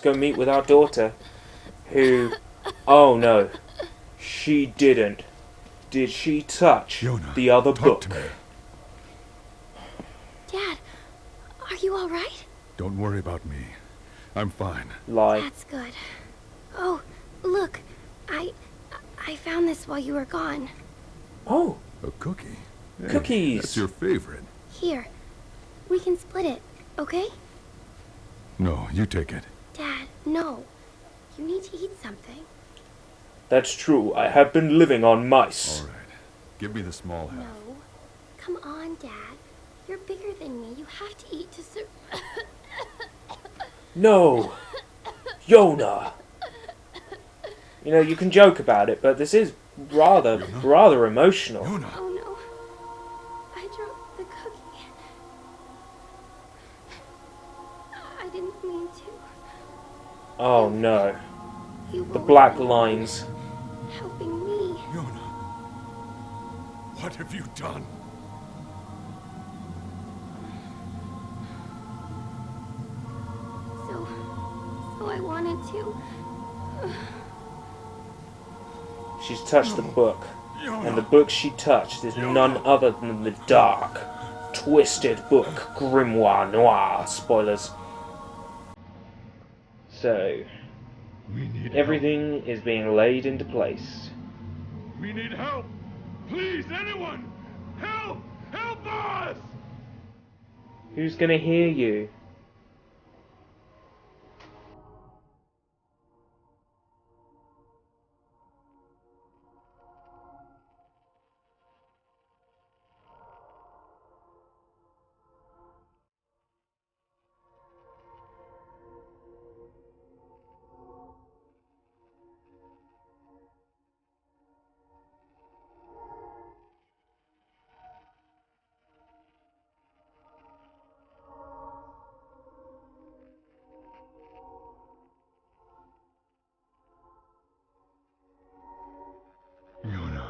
go meet with our daughter, who... Oh no, she didn't. Did she touch Yona, the other talk book? to me. Dad, are you all right? Don't worry about me. I'm fine. Lie. That's good. Oh, look, I found this while you were gone. Oh, A cookie? Hey, Cookies. That's your favorite. Here, we can split it, okay? No, you take it. Dad, no. You need to eat something. that's true. I have been living on mice. All right. Give me the small half. No. Come on, Dad. You're bigger than me. You have to eat to No, Yona. You know, you can joke about it, but this is rather emotional. Yona! Oh no. I dropped the cookie. I didn't mean to. Oh no, You the won't black be lines. helping me. Yona! What have you done? So I wanted to. She's touched the book, Yona! and the book she touched is none other than the dark, twisted book, Grimoire Noir. Spoilers. So, We need everything is being laid into place. help. We need help! Please, anyone! Help! Help us! Who's gonna hear you? Yona.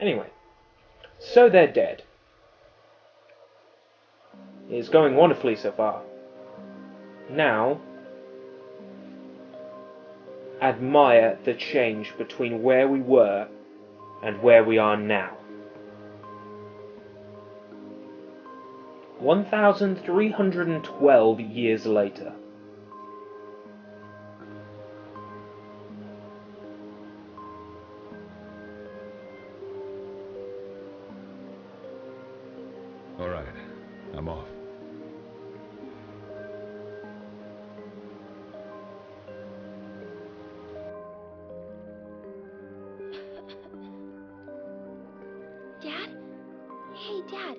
Anyway, so they're dead. It's going wonderfully so far. Now, admire the change between where we were and where we are now. 1,312 years later. All right. I'm off. Dad? Hey, Dad.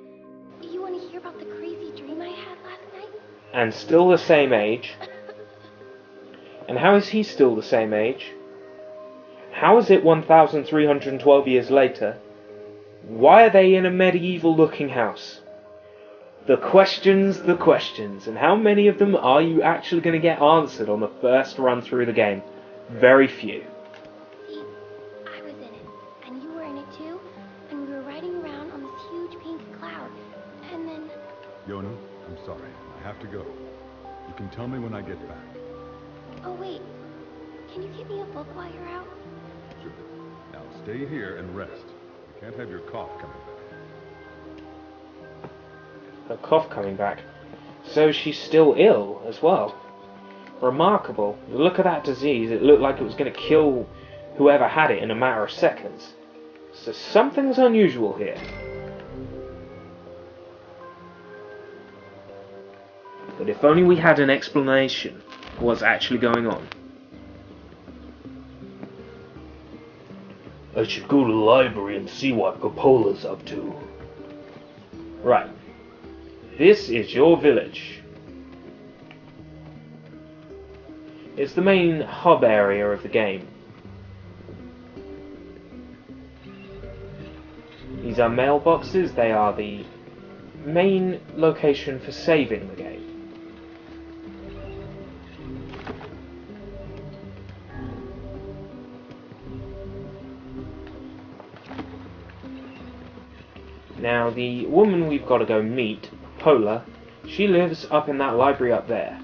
You want to hear about the crazy dream I had last night? And still the same age. And how is he still the same age? How is it 1,312 years later? Why are they in a medieval looking house? The questions, and how many of them are you actually going to get answered on the first run through the game? Very few. See, I was in it, and you were in it too, and we were riding around on this huge pink cloud, and then... Yona, I'm sorry. I have to go. You can tell me when I get back. Oh wait, can you get me a book while you're out? Sure. Now stay here and rest. You can't have your cough coming back. Her cough coming back. So she's still ill as well. Remarkable. Look at that disease. It looked like it was going to kill whoever had it in a matter of seconds. So something's unusual here. But if only we had an explanation of what's actually going on. I should go to the library and see what Popola's up to. Right. This is your village. It's the main hub area of the game. These are mailboxes. They are the main location for saving the game. Now, the woman we've got to go meet, Popola, she lives up in that library up there.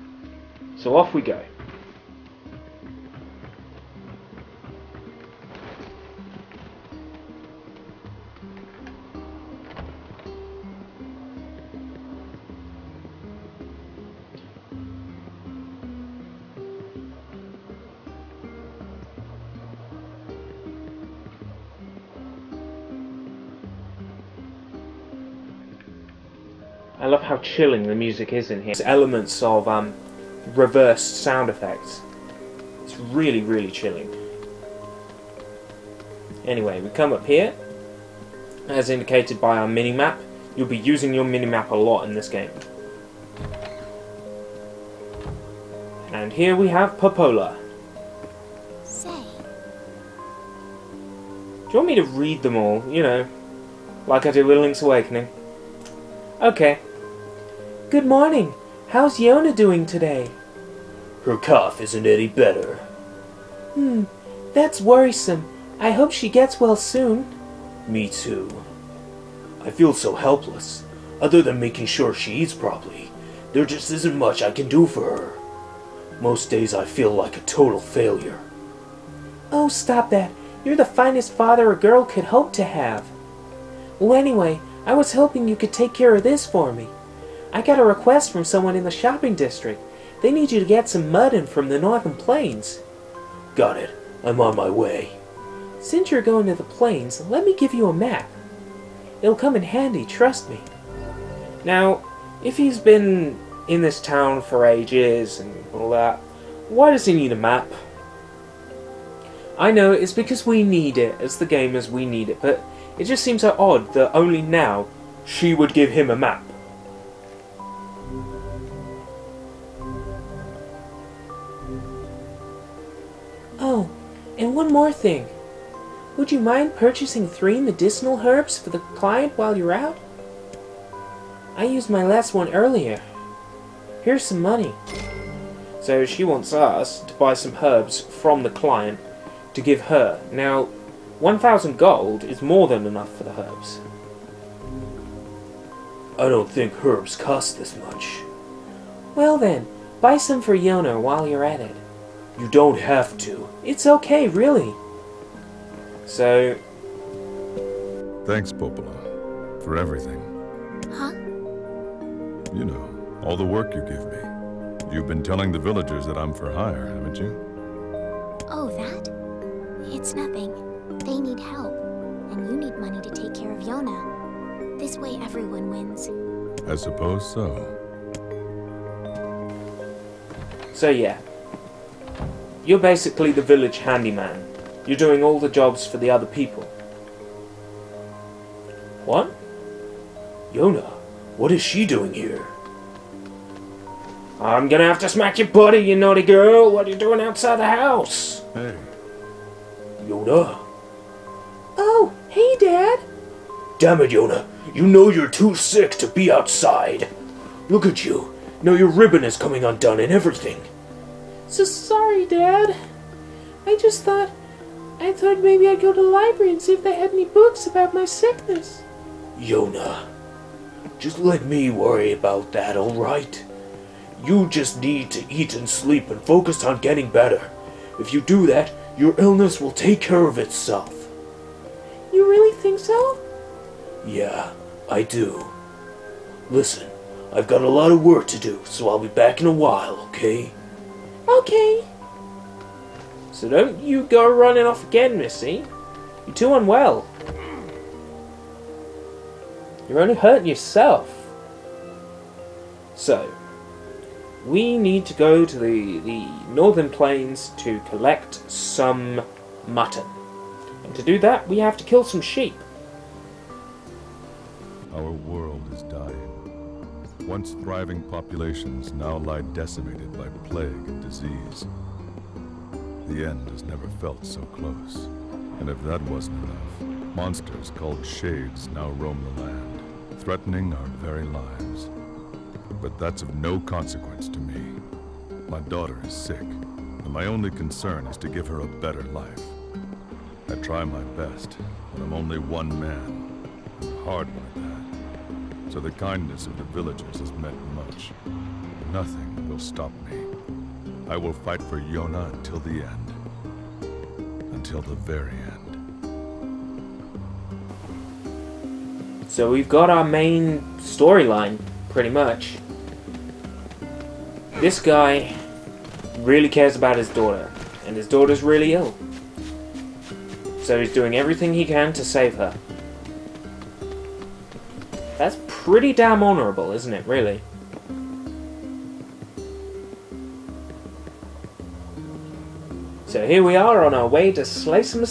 So off we go. I love how chilling the music is in here. There's elements of reversed sound effects. It's really, really chilling. Anyway, we come up here. As indicated by our mini-map. You'll be using your mini-map a lot in this game. And here we have Popola. Say. Do you want me to read them all? You know, like I did with Link's Awakening. Okay. Good morning. How's Yona doing today? Her cough isn't any better. That's worrisome. I hope she gets well soon. Me too. I feel so helpless. Other than making sure she eats properly, there just isn't much I can do for her. Most days I feel like a total failure. Oh, stop that. You're the finest father a girl could hope to have. Well, anyway, I was hoping you could take care of this for me. I got a request from someone in the shopping district. They need you to get some mutton from the northern plains. Got it. I'm on my way. Since you're going to the plains, let me give you a map. It'll come in handy, trust me. Now, if he's been in this town for ages and all that, why does he need a map? I know it's because we need it, as the gamers we need it, but it just seems so odd that only now she would give him a map. Oh, and one more thing. Would you mind purchasing 3 medicinal herbs for the client while you're out? I used my last one earlier. Here's some money. So she wants us to buy some herbs from the client to give her. Now, 1,000 gold is more than enough for the herbs. I don't think herbs cost this much. Well then, buy some for Yona while you're at it. You don't have to. It's okay, really. So... Thanks, Popola, for everything. Huh? You know, all the work you give me. You've been telling the villagers that I'm for hire, haven't you? Oh, that? It's nothing. They need help. And you need money to take care of Yona. This way everyone wins. I suppose so. So yeah. You're basically the village handyman. You're doing all the jobs for the other people. What? Yona, what is she doing here? I'm gonna have to smack your body, you naughty girl! What are you doing outside the house? Hey. Yona? Oh, hey, Dad! Damn it, Yona. You know you're too sick to be outside. Look at you. Now your ribbon is coming undone and everything. So sorry, Dad. I thought maybe I'd go to the library and see if they had any books about my sickness. Yona, just let me worry about that, alright? You just need to eat and sleep and focus on getting better. If you do that, your illness will take care of itself. You really think so? Yeah, I do. Listen, I've got a lot of work to do, so I'll be back in a while, okay? Okay. So don't you go running off again, Missy. You're too unwell. You're only hurting yourself. So, we need to go to the northern plains to collect some mutton. And to do that, we have to kill some sheep. Our world is dying. Once thriving populations now lie decimated by plague and disease. The end has never felt so close. And if that wasn't enough, monsters called shades now roam the land, threatening our very lives. But that's of no consequence to me. My daughter is sick, and my only concern is to give her a better life. I try my best, but I'm only one man, and hard like that. So the kindness of the villagers has meant much. Nothing will stop me. I will fight for Yona until the end. Until the very end. So we've got our main storyline, pretty much. This guy really cares about his daughter, and his daughter's really ill. So he's doing everything he can to save her. That's pretty damn honourable, isn't it, really? So here we are on our way to slay some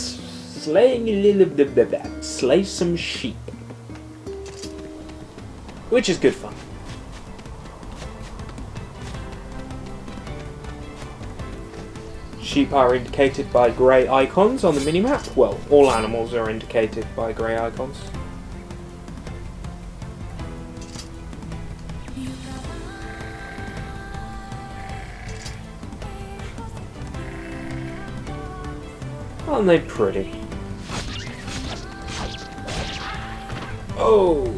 sheep. Which is good fun. Sheep are indicated by grey icons on the minimap. Well, all animals are indicated by grey icons. Aren't they pretty? Oh!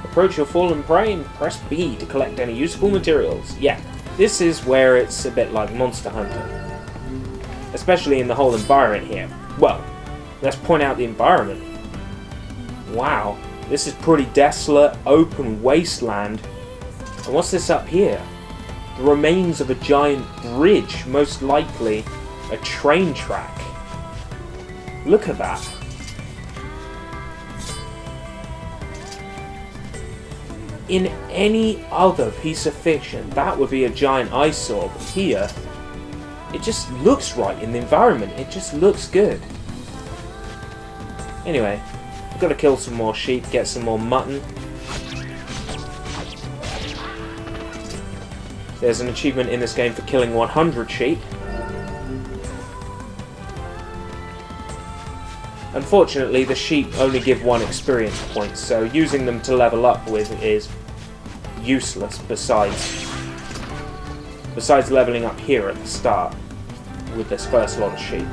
Approach your fallen prey and press B to collect any useful materials. Yeah, this is where it's a bit like Monster Hunter. Especially in the whole environment here. Well, let's point out the environment. Wow, this is pretty desolate, open wasteland. And what's this up here? The remains of a giant bridge, most likely a train track. Look at that. In any other piece of fiction, that would be a giant eyesore, but here, it just looks right in the environment. It just looks good. Anyway, I've got to kill some more sheep, get some more mutton. There's an achievement in this game for killing 100 sheep. Unfortunately, the sheep only give 1 experience point, so using them to level up with is useless besides leveling up here at the start with this first lot of sheep.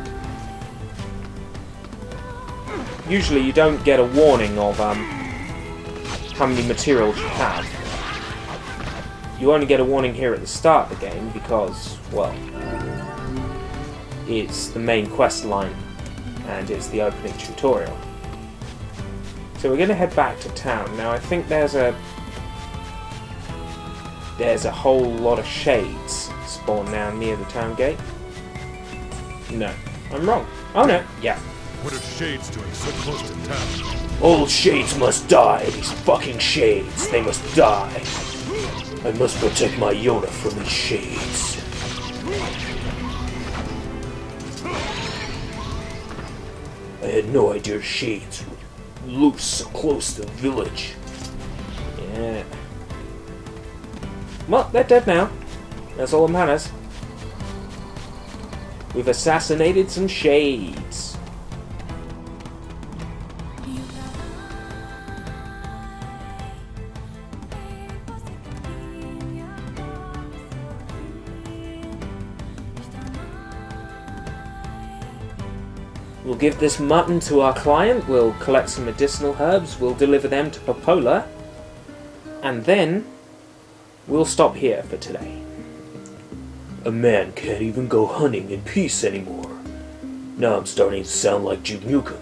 Usually you don't get a warning of how many materials you have. You only get a warning here at the start of the game because, well, it's the main quest line and it's the opening tutorial. So we're going to head back to town. Now I think there's a whole lot of shades spawned now near the town gate. No, I'm wrong. Oh no, yeah. What are shades doing so close to town? All shades must die. These fucking shades. They must die. I must protect my Yona from these shades. I had no idea shades were loose so close to the village. Yeah. Well, they're dead now. That's all that matters. We've assassinated some shades. We'll give this mutton to our client, we'll collect some medicinal herbs, we'll deliver them to Popola, and then we'll stop here for today. A man can't even go hunting in peace anymore. Now I'm starting to sound like Jumuka.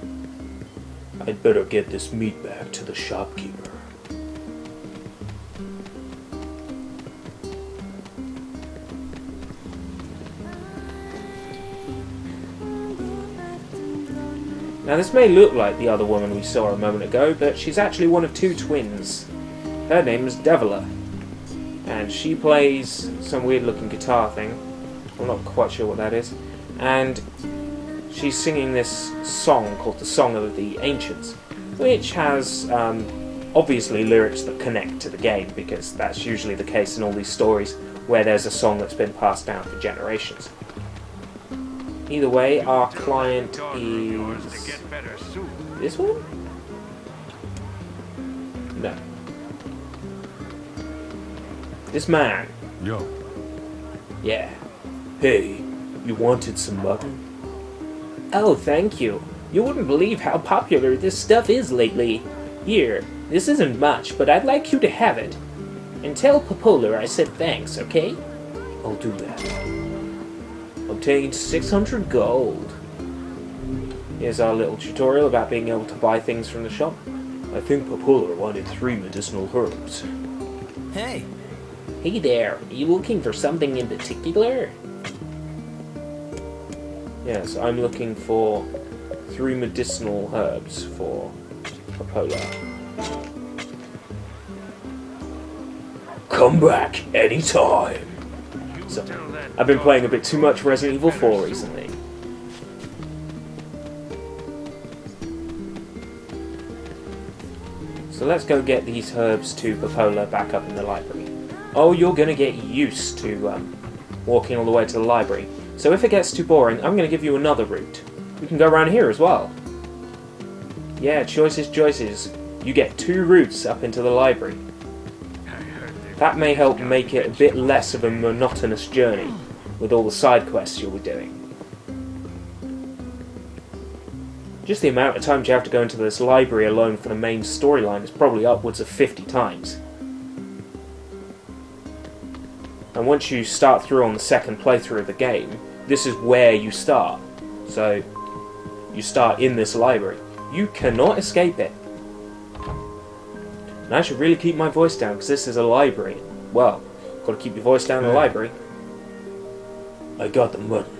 I'd better get this meat back to the shopkeeper. Now this may look like the other woman we saw a moment ago, but she's actually one of 2 twins. Her name is Devila, and she plays some weird looking guitar thing. I'm not quite sure what that is. And she's singing this song called the Song of the Ancients, which has obviously lyrics that connect to the game, because that's usually the case in all these stories where there's a song that's been passed down for generations. Either way, our client is this one? No. This man. Yo, Yeah. Hey, you wanted some mutton? Oh, thank you. You wouldn't believe how popular this stuff is lately. Here, this isn't much, but I'd like you to have it. And tell Popola I said thanks, okay? I'll do that. Obtained 600 gold. Here's our little tutorial about being able to buy things from the shop. I think Popola wanted 3 medicinal herbs. Hey, Hey there, are you looking for something in particular? Yes, I'm looking for 3 medicinal herbs for Popola. Come back anytime. So, I've been playing a bit too much Resident Evil 4 recently. So let's go get these herbs to Popola back up in the library. Oh, you're gonna get used to walking all the way to the library. So if it gets too boring, I'm gonna give you another route. We can go around here as well. Yeah, choices, choices. You get 2 routes up into the library. That may help make it a bit less of a monotonous journey with all the side quests you'll be doing. Just the amount of times you have to go into this library alone for the main storyline is probably upwards of 50 times. And once you start through on the second playthrough of the game, this is where you start. So, you start in this library. You cannot escape it. And I should really keep my voice down, because this is a library. Well, gotta keep your voice down in the library. I got the mutton.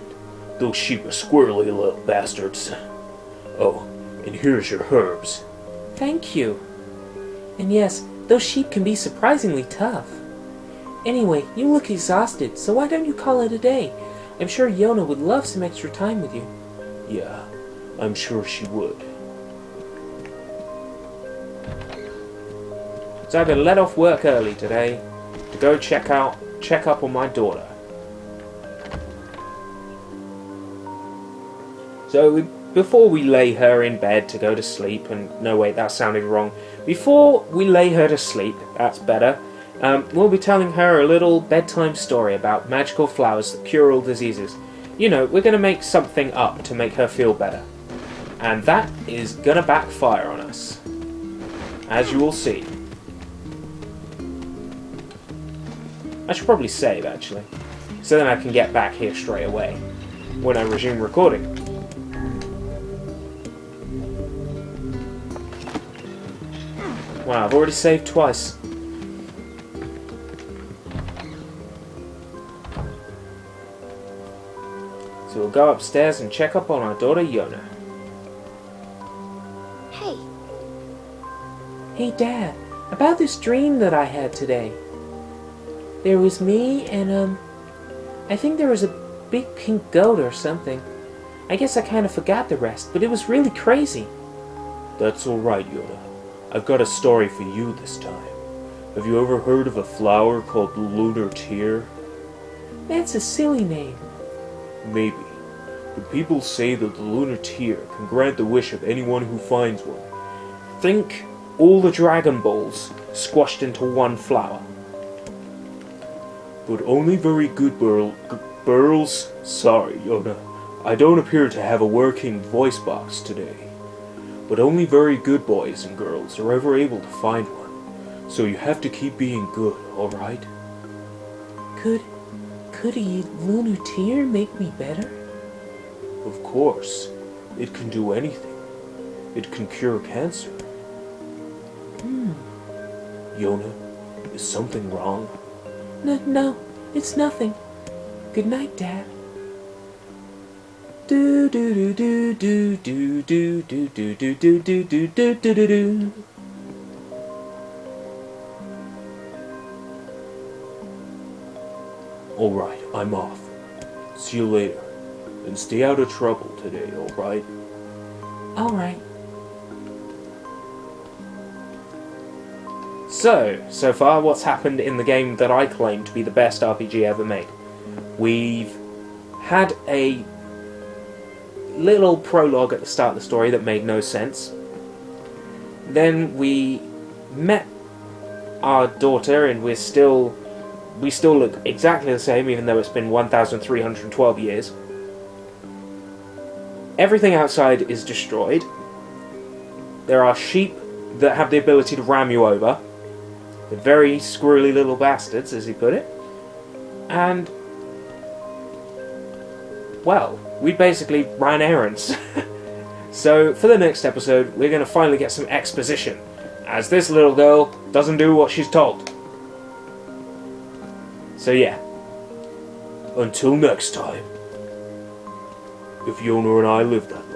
Those sheep are squirrely little bastards. Oh, and here's your herbs. Thank you. And yes, those sheep can be surprisingly tough. Anyway, you look exhausted, so why don't you call it a day? I'm sure Yona would love some extra time with you. Yeah, I'm sure she would. So I've been let off work early today to go check up on my daughter. So before we lay her in bed to go to sleep, and no wait, that sounded wrong. Before we lay her to sleep, that's better, we'll be telling her a little bedtime story about magical flowers that cure all diseases. You know, we're going to make something up to make her feel better. And that is going to backfire on us, as you will see. I should probably save, actually, so then I can get back here straight away when I resume recording. Wow, I've already saved twice. So we'll go upstairs and check up on our daughter Yona. Hey, Hey Dad, about this dream that I had today. There was me and, I think there was a big pink goat or something. I guess I kind of forgot the rest, but it was really crazy. That's alright, Yona. I've got a story for you this time. Have you ever heard of a flower called the lunar tear? That's a silly name. Maybe. But people say that the lunar tear can grant the wish of anyone who finds one. Think all the Dragon Balls squashed into one flower. But only very good girls... Sorry, Yona. I don't appear to have a working voice box today. But only very good boys and girls are ever able to find one. So you have to keep being good, alright? Could a lunar tear make me better? Of course. It can do anything. It can cure cancer. Yona, is something wrong? No, it's nothing. Good night, Dad. Do do do do do do do do do do do do do do do do. Alright, I'm off. See you later. And stay out of trouble today, alright? Alright. So far what's happened in the game that I claim to be the best RPG ever made. We've had a little prologue at the start of the story that made no sense. Then we met our daughter, and we still look exactly the same, even though it's been 1,312 years. Everything outside is destroyed. There are sheep that have the ability to ram you over. They're very squirrely little bastards, as he put it. And, well, we basically ran errands. So, for the next episode, we're going to finally get some exposition, as this little girl doesn't do what she's told. So yeah, Until next time, if Yona and I live that long.